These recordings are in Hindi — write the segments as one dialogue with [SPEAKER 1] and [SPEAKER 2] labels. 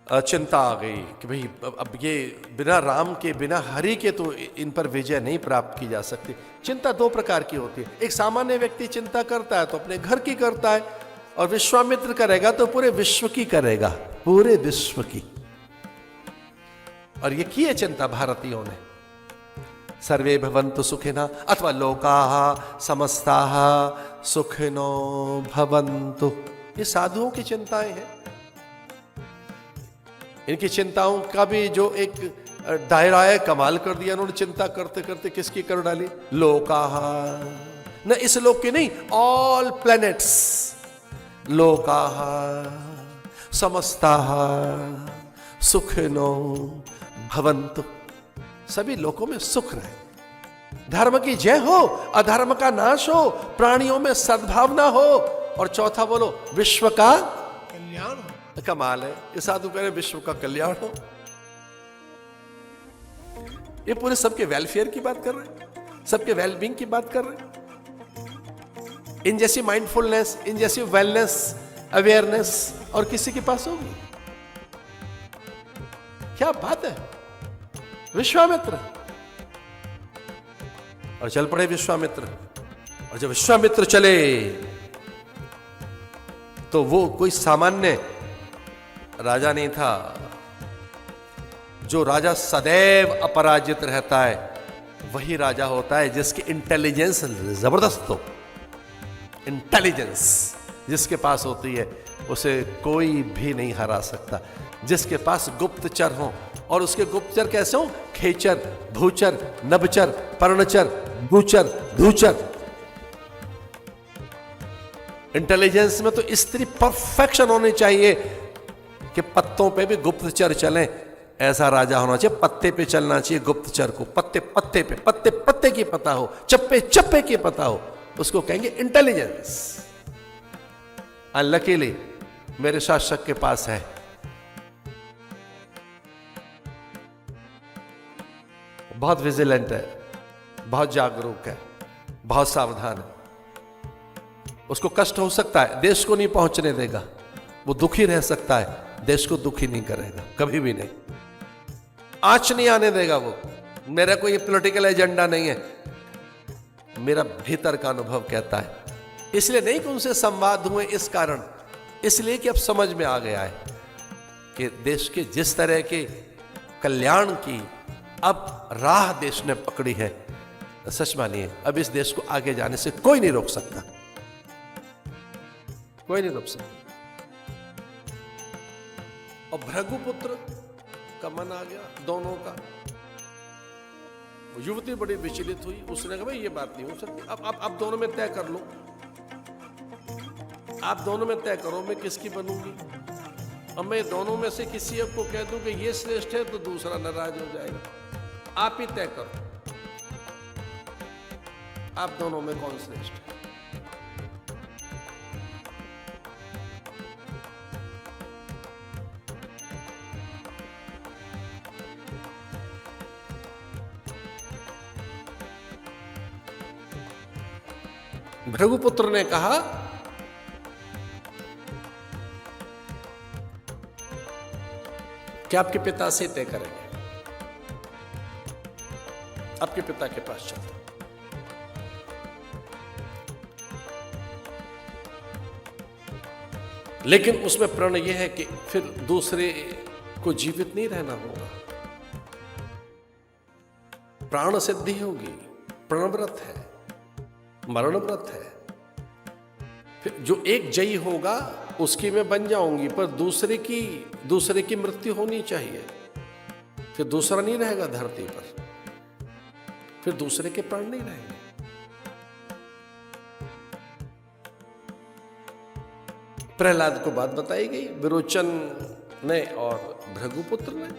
[SPEAKER 1] चिंता आ गई कि भाई अब ये बिना राम के, बिना हरि के तो इन पर विजय नहीं प्राप्त की जा सकती। चिंता दो प्रकार की होती है। एक सामान्य व्यक्ति चिंता करता है तो अपने घर की करता है, और विश्वामित्र करेगा तो पूरे विश्व की करेगा, पूरे विश्व की। और ये की है चिंता भारतीयों ने। सर्वे भवन्तु सुखिनः अथवा लोकाः समस्ताः सुखिनो भवन्तु, ये साधुओं की चिंताएं हैं। इनकी चिंताओं का भी जो एक दायरा है, कमाल कर दिया उन्होंने। चिंता करते करते किसकी कर डाली? लोकाः, न इस लोक की नहीं, ऑल प्लैनेट्स। लोकाः समस्ताः सुखिनो भवन्तु, सभी लोकों में सुख रहे। धर्म की जय हो, अधर्म का नाश हो, प्राणियों में सद्भावना हो, और चौथा बोलो विश्व का
[SPEAKER 2] कल्याण हो।
[SPEAKER 1] कमाल है, ये साधु कह रहे विश्व का कल्याण हो। ये पूरे सबके वेलफेयर की बात कर रहे हैं, सबके वेलबींग की बात कर रहे हैं। इन जैसी माइंडफुलनेस, इन जैसी वेलनेस, अवेयरनेस और किसी के पास होगी? क्या बात है। विश्वामित्र, और चल पड़े विश्वामित्र। और जब विश्वामित्र चले तो वो कोई सामान्य राजा नहीं था। जो राजा सदैव अपराजित रहता है वही राजा होता है जिसकी इंटेलिजेंस जबरदस्त हो। इंटेलिजेंस जिसके पास होती है उसे कोई भी नहीं हरा सकता। जिसके पास गुप्तचर हो, और उसके गुप्तचर कैसे हो? खेचर, भूचर, नभचर, पर्णचर, गुचर, धूचर। इंटेलिजेंस में तो इतनी परफेक्शन होनी चाहिए कि पत्तों पे भी गुप्तचर चलें। ऐसा राजा होना चाहिए, पत्ते पे चलना चाहिए गुप्तचर को। पत्ते पत्ते पे, पत्ते पत्ते की पता हो, चप्पे चप्पे की पता हो, उसको कहेंगे इंटेलिजेंस। अनलकीली मेरे शासक के पास है। बहुत विजिलेंट है, बहुत जागरूक है, बहुत सावधान है। उसको कष्ट हो सकता है, देश को नहीं पहुंचने देगा। वो दुखी रह सकता है, देश को दुखी नहीं करेगा, कभी भी नहीं। आंच नहीं आने देगा वो। मेरा कोई पॉलिटिकल एजेंडा नहीं है, मेरा भीतर का अनुभव कहता है। इसलिए नहीं कि उनसे संवाद हुए इस कारण, इसलिए कि अब समझ में आ गया है कि देश के जिस तरह के कल्याण की अब राह देश ने पकड़ी है, सच मानिए अब इस देश को आगे जाने से कोई नहीं रोक सकता, कोई नहीं रोक सकता। और भृगुपुत्र का मन आ गया दोनों का। युवती बड़ी विचलित हुई, उसने कहा भाई ये बात नहीं हो सकती। अब दोनों में तय कर लो, आप दोनों में तय करो मैं किसकी बनूंगी। अब मैं दोनों में से किसी एक को कह दूं कि ये श्रेष्ठ है तो दूसरा नाराज हो जाएगा। आप ही तय करो, आप दोनों में कौन श्रेष्ठ है। भृगुपुत्र ने कहा कि आपके पिता से तय करेंगे, आपके पिता के पास चलते। लेकिन उसमें प्रण यह है कि फिर दूसरे को जीवित नहीं रहना होगा, प्राण सिद्धि होगी। प्रणव्रत है, मरण व्रत है। फिर जो एक जयी होगा उसकी मैं बन जाऊंगी, पर दूसरे की मृत्यु होनी चाहिए। फिर दूसरा नहीं रहेगा धरती पर, फिर दूसरे के प्राण नहीं रहेंगे। प्रहलाद को बात बताई गई, विरोचन ने और भृगुपुत्र ने।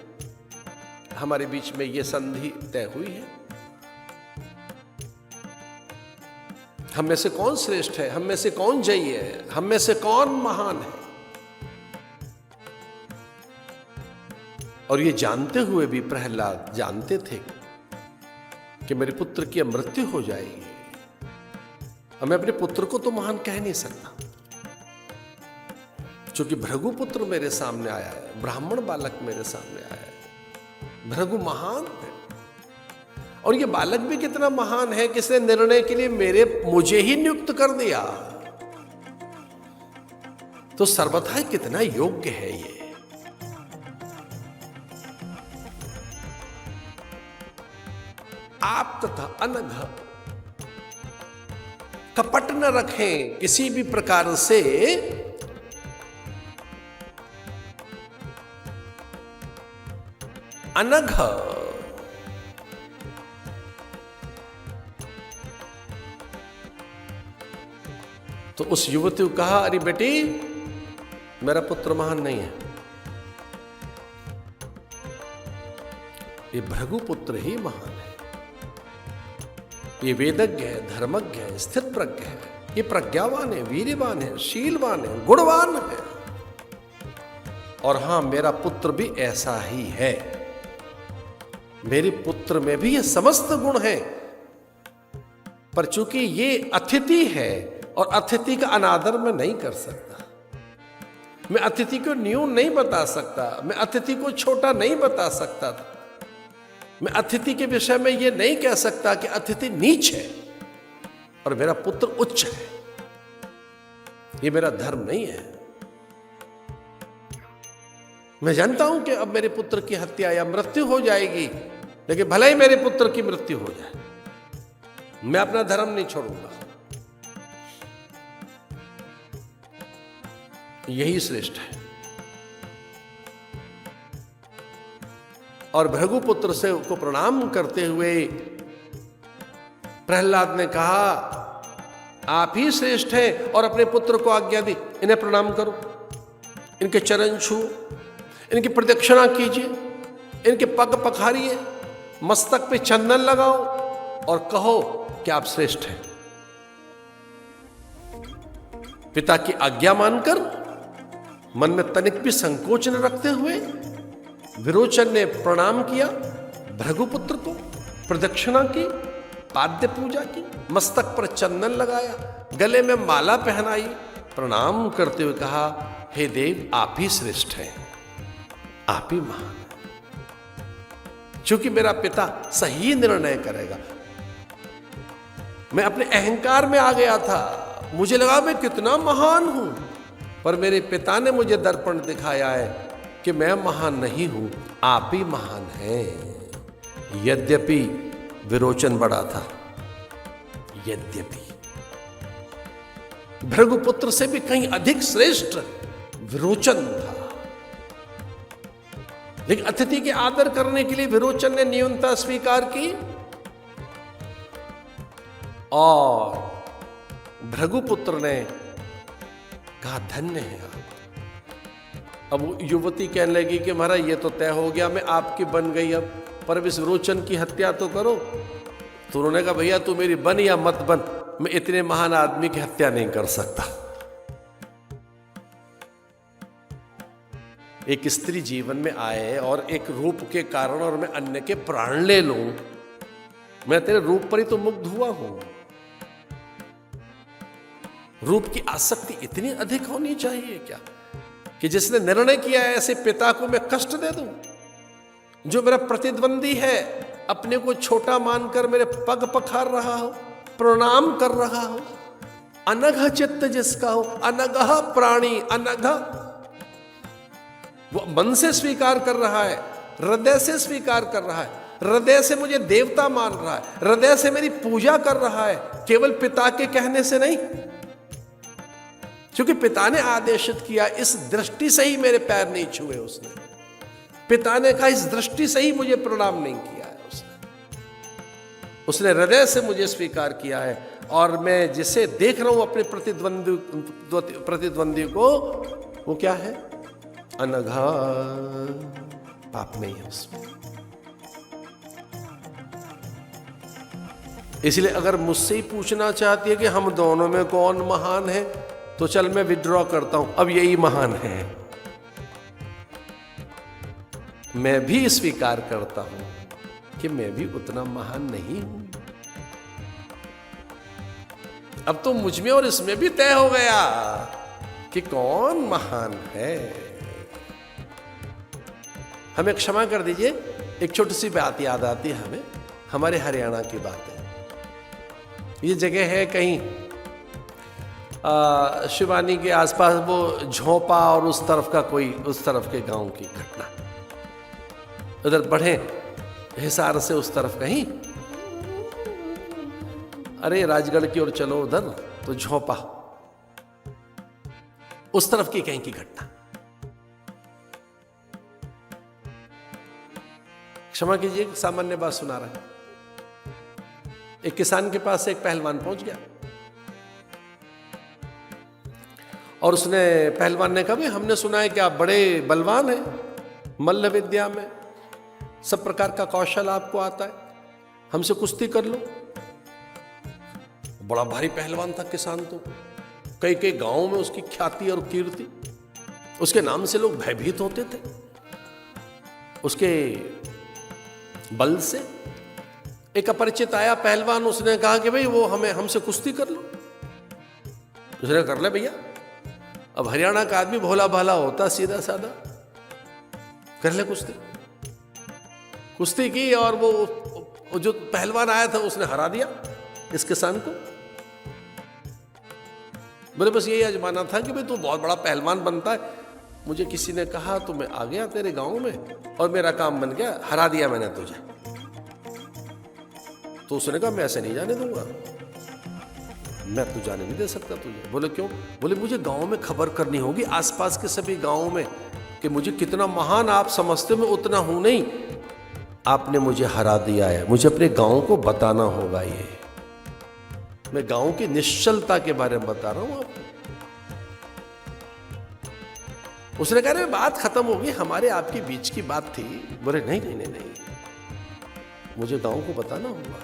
[SPEAKER 1] हमारे बीच में यह संधि तय हुई है। हम में से कौन श्रेष्ठ है, हम में से कौन जयी है, हम में से कौन महान है। और ये जानते हुए भी प्रहलाद जानते थे कि मेरे पुत्र की मृत्यु हो जाएगी, और मैं अपने पुत्र को तो महान कह नहीं सकता, चूंकि भृगुपुत्र मेरे सामने आया है, ब्राह्मण बालक मेरे सामने आया है, भृगु महान है। और ये बालक भी कितना महान है कि इसने निर्णय के लिए मुझे ही नियुक्त कर दिया, तो सर्वथा कितना योग्य है ये। आप तथा अनघ कपट न रखें किसी भी प्रकार से, अनघ तो उस युवती को कहा, अरे बेटी मेरा पुत्र महान नहीं है, ये भृगुपुत्र ही महान है। ये वेदज्ञ है, धर्मज्ञ है, स्थित प्रज्ञ है, ये प्रज्ञावान है, वीर्यवान है, शीलवान है, गुणवान है। और हां, मेरा पुत्र भी ऐसा ही है, मेरे पुत्र में भी ये समस्त गुण हैं। पर चूंकि ये अतिथि है और अतिथि का अनादर मैं नहीं कर सकता, मैं अतिथि को न्यून नहीं बता सकता, मैं अतिथि को छोटा नहीं बता सकता, मैं अतिथि के विषय में यह नहीं कह सकता कि अतिथि नीच है और मेरा पुत्र उच्च है। यह मेरा धर्म नहीं है। मैं जानता हूं कि अब मेरे पुत्र की हत्या या मृत्यु हो जाएगी, लेकिन भले ही मेरे पुत्र की मृत्यु हो जाए, मैं अपना धर्म नहीं छोड़ूंगा। यही श्रेष्ठ है। और भृगुपुत्र से को प्रणाम करते हुए प्रहलाद ने कहा, आप ही श्रेष्ठ हैं, और अपने पुत्र को आज्ञा दी, इन्हें प्रणाम करो, इनके चरण छू, इनकी प्रदक्षिणा कीजिए, इनके पग पखारिए, मस्तक पे चंदन लगाओ और कहो कि आप श्रेष्ठ हैं। पिता की आज्ञा मानकर मन में तनिक भी संकोच न रखते हुए विरोचन ने प्रणाम किया भृगुपुत्र को, प्रदक्षिणा की, पाद्य पूजा की, मस्तक पर चंदन लगाया, गले में माला पहनाई, प्रणाम करते हुए कहा, हे देव आप ही श्रेष्ठ हैं, आप ही महान हैं। क्योंकि मेरा पिता सही निर्णय करेगा। मैं अपने अहंकार में आ गया था, मुझे लगा मैं कितना महान हूं, पर मेरे पिता ने मुझे दर्पण दिखाया है कि मैं महान नहीं हूं, आप ही महान हैं। यद्यपि विरोचन बड़ा था, यद्यपि भृगुपुत्र से भी कहीं अधिक श्रेष्ठ विरोचन था, लेकिन अतिथि के आदर करने के लिए विरोचन ने न्यूनता स्वीकार की और भृगुपुत्र ने कहा, धन्य है आप। अब युवती कहने लगी कि महाराज ये तो तय हो गया, मैं आपकी बन गई, अब पर इस विरोचन की हत्या तो करो। तो उन्होंने कहा, भैया तू मेरी बन या मत बन, मैं इतने महान आदमी की हत्या नहीं कर सकता। एक स्त्री जीवन में आए और एक रूप के कारण और मैं अन्य के प्राण ले लूं, मैं तेरे रूप पर ही तो मुग्ध हुआ हूं। रूप की आसक्ति इतनी अधिक होनी चाहिए क्या कि जिसने निर्णय किया है ऐसे पिता को मैं कष्ट दे दूं? जो मेरा प्रतिद्वंदी है, अपने को छोटा मानकर मेरे पग पखार रहा हो, प्रणाम कर रहा हो, अनघ चित्त जिसका हो, अनघ प्राणी, अनघ वो मन से स्वीकार कर रहा है, हृदय से स्वीकार कर रहा है, हृदय से मुझे देवता मान रहा है, हृदय से मेरी पूजा कर रहा है, केवल पिता के कहने से नहीं, क्योंकि पिता ने आदेशित किया, इस दृष्टि से ही मेरे पैर नहीं छुए उसने। पिता ने कहा, इस दृष्टि से ही मुझे प्रणाम नहीं किया है उसने हृदय से मुझे स्वीकार किया है। और मैं जिसे देख रहा हूं अपने प्रतिद्वंदी को, वो क्या है? अनघा, पाप नहीं है उसमें। इसलिए अगर मुझसे ही पूछना चाहती है कि हम दोनों में कौन महान है, तो चल मैं विड्रॉ करता हूं, अब यही महान है। मैं भी स्वीकार करता हूं कि मैं भी उतना महान नहीं हूं। अब तो मुझ में और इसमें भी तय हो गया कि कौन महान है। हमें क्षमा कर दीजिए, एक छोटी सी बात याद आती है हमें, हमारे हरियाणा की बात है। ये जगह है कहीं शिवानी के आसपास, वो झोंपा और उस तरफ का कोई, उस तरफ के गांव की घटना। उधर बढ़े हिसार से उस तरफ कहीं, अरे राजगढ़ की ओर चलो उधर तो झोंपा, उस तरफ की कहीं की घटना। क्षमा कीजिए, सामान्य बात सुना रहा है। एक किसान के पास एक पहलवान पहुंच गया और उसने, पहलवान ने कहा, हमने सुना है कि आप बड़े बलवान हैं, मल्ल विद्या में सब प्रकार का कौशल आपको आता है, हमसे कुश्ती कर लो। बड़ा भारी पहलवान था किसान तो, कई कई गांवों में उसकी ख्याति और कीर्ति, उसके नाम से लोग भयभीत होते थे। उसके बल से एक अपरिचित आया पहलवान, उसने कहा कि भाई वो हमसे कुश्ती कर लो। उसने कर ले भैया, अब हरियाणा का आदमी भोला भाला होता, सीधा साधा, कर ले कुश्ती। कुश्ती की और वो जो पहलवान आया था उसने हरा दिया इस किसान को। बोले बस यही आजमाना था कि भाई तू बहुत बड़ा पहलवान बनता है, मुझे किसी ने कहा तो मैं आ गया तेरे गांव में और मेरा काम बन गया, हरा दिया मैंने तुझे। तो उसने कहा मैं ऐसे नहीं जाने दूंगा, मैं तो जाने नहीं दे सकता तुझे। बोले क्यों? बोले मुझे गांव में खबर करनी होगी, आसपास के सभी गांवों में, कि मुझे कितना महान आप समझते हो, मैं उतना हूं नहीं, आपने मुझे हरा दिया है, मुझे अपने गांव को बताना होगा। ये मैं गांव की निश्चलता के बारे में बता रहा हूं आपको। उसने कहा अरे बात खत्म होगी, हमारे आपके बीच की बात थी। बोले नहीं नहीं नहीं नहीं, मुझे गांव को बताना होगा।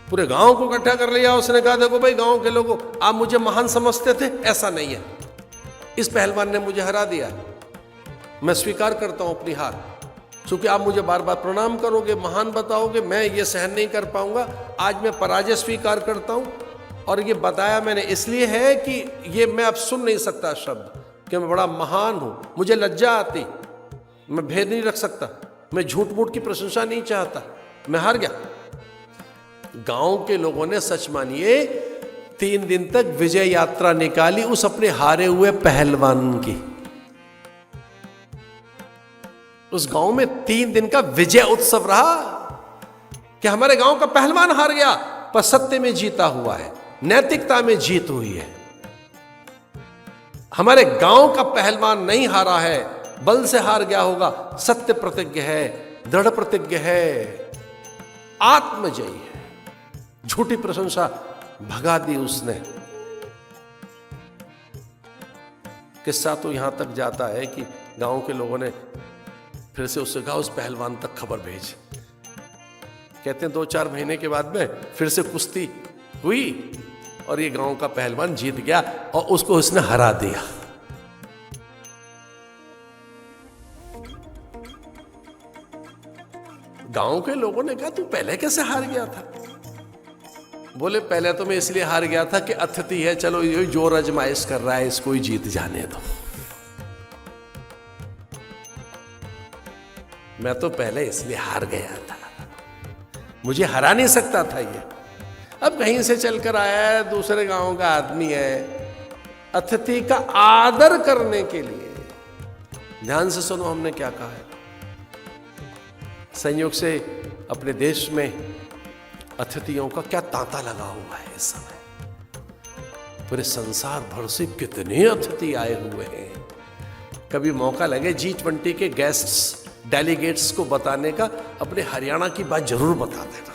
[SPEAKER 1] पूरे गांव को इकट्ठा कर लिया। उसने कहा देखो भाई गांव के लोगों, आप मुझे महान समझते थे, ऐसा नहीं है, इस पहलवान ने मुझे हरा दिया, मैं स्वीकार करता हूं अपनी हार। क्योंकि आप मुझे बार बार प्रणाम करोगे, महान बताओगे, मैं ये सहन नहीं कर पाऊंगा। आज मैं पराजय स्वीकार करता हूं। और ये बताया मैंने इसलिए है कि ये मैं अब सुन नहीं सकता शब्द कि मैं बड़ा महान हूं, मुझे लज्जा आती, मैं भेद नहीं रख सकता, मैं झूठ मूठ की प्रशंसा नहीं चाहता, मैं हार गया। गांव के लोगों ने सच मानिए 3 दिन तक विजय यात्रा निकाली उस अपने हारे हुए पहलवान की। उस गांव में 3 दिन का विजय उत्सव रहा कि हमारे गांव का पहलवान हार गया, पर सत्य में जीता हुआ है, नैतिकता में जीत हुई है। हमारे गांव का पहलवान नहीं हारा है, बल से हार गया होगा, सत्य प्रतिज्ञ है, दृढ़ प्रतिज्ञ है, आत्मजयी है। झूठी प्रशंसा भगा दी उसने। किस्सा तो यहां तक जाता है कि गांव के लोगों ने फिर से उससे कहा उस पहलवान तक खबर भेज। कहते हैं 2-4 महीने के बाद में फिर से कुश्ती हुई और ये गांव का पहलवान जीत गया और उसको उसने हरा दिया। गांव के लोगों ने कहा तू पहले कैसे हार गया था? बोले पहले तो मैं इसलिए हार गया था कि अतिथि है, चलो ये जो आजमाइश कर रहा है इसको ही जीत जाने दो। मैं तो पहले इसलिए हार गया था, मुझे हरा नहीं सकता था ये। अब कहीं से चलकर आया है, दूसरे गांव का आदमी है, अतिथि का आदर करने के लिए। ध्यान से सुनो हमने क्या कहा है। संयोग से अपने देश में अतिथियों का क्या तांता लगा हुआ है इस समय। पूरे संसार भर से कितने अतिथि आए हुए हैं। कभी मौका लगे G20 के गेस्ट्स डेलीगेट्स को बताने का, अपने हरियाणा की बात जरूर बता देना।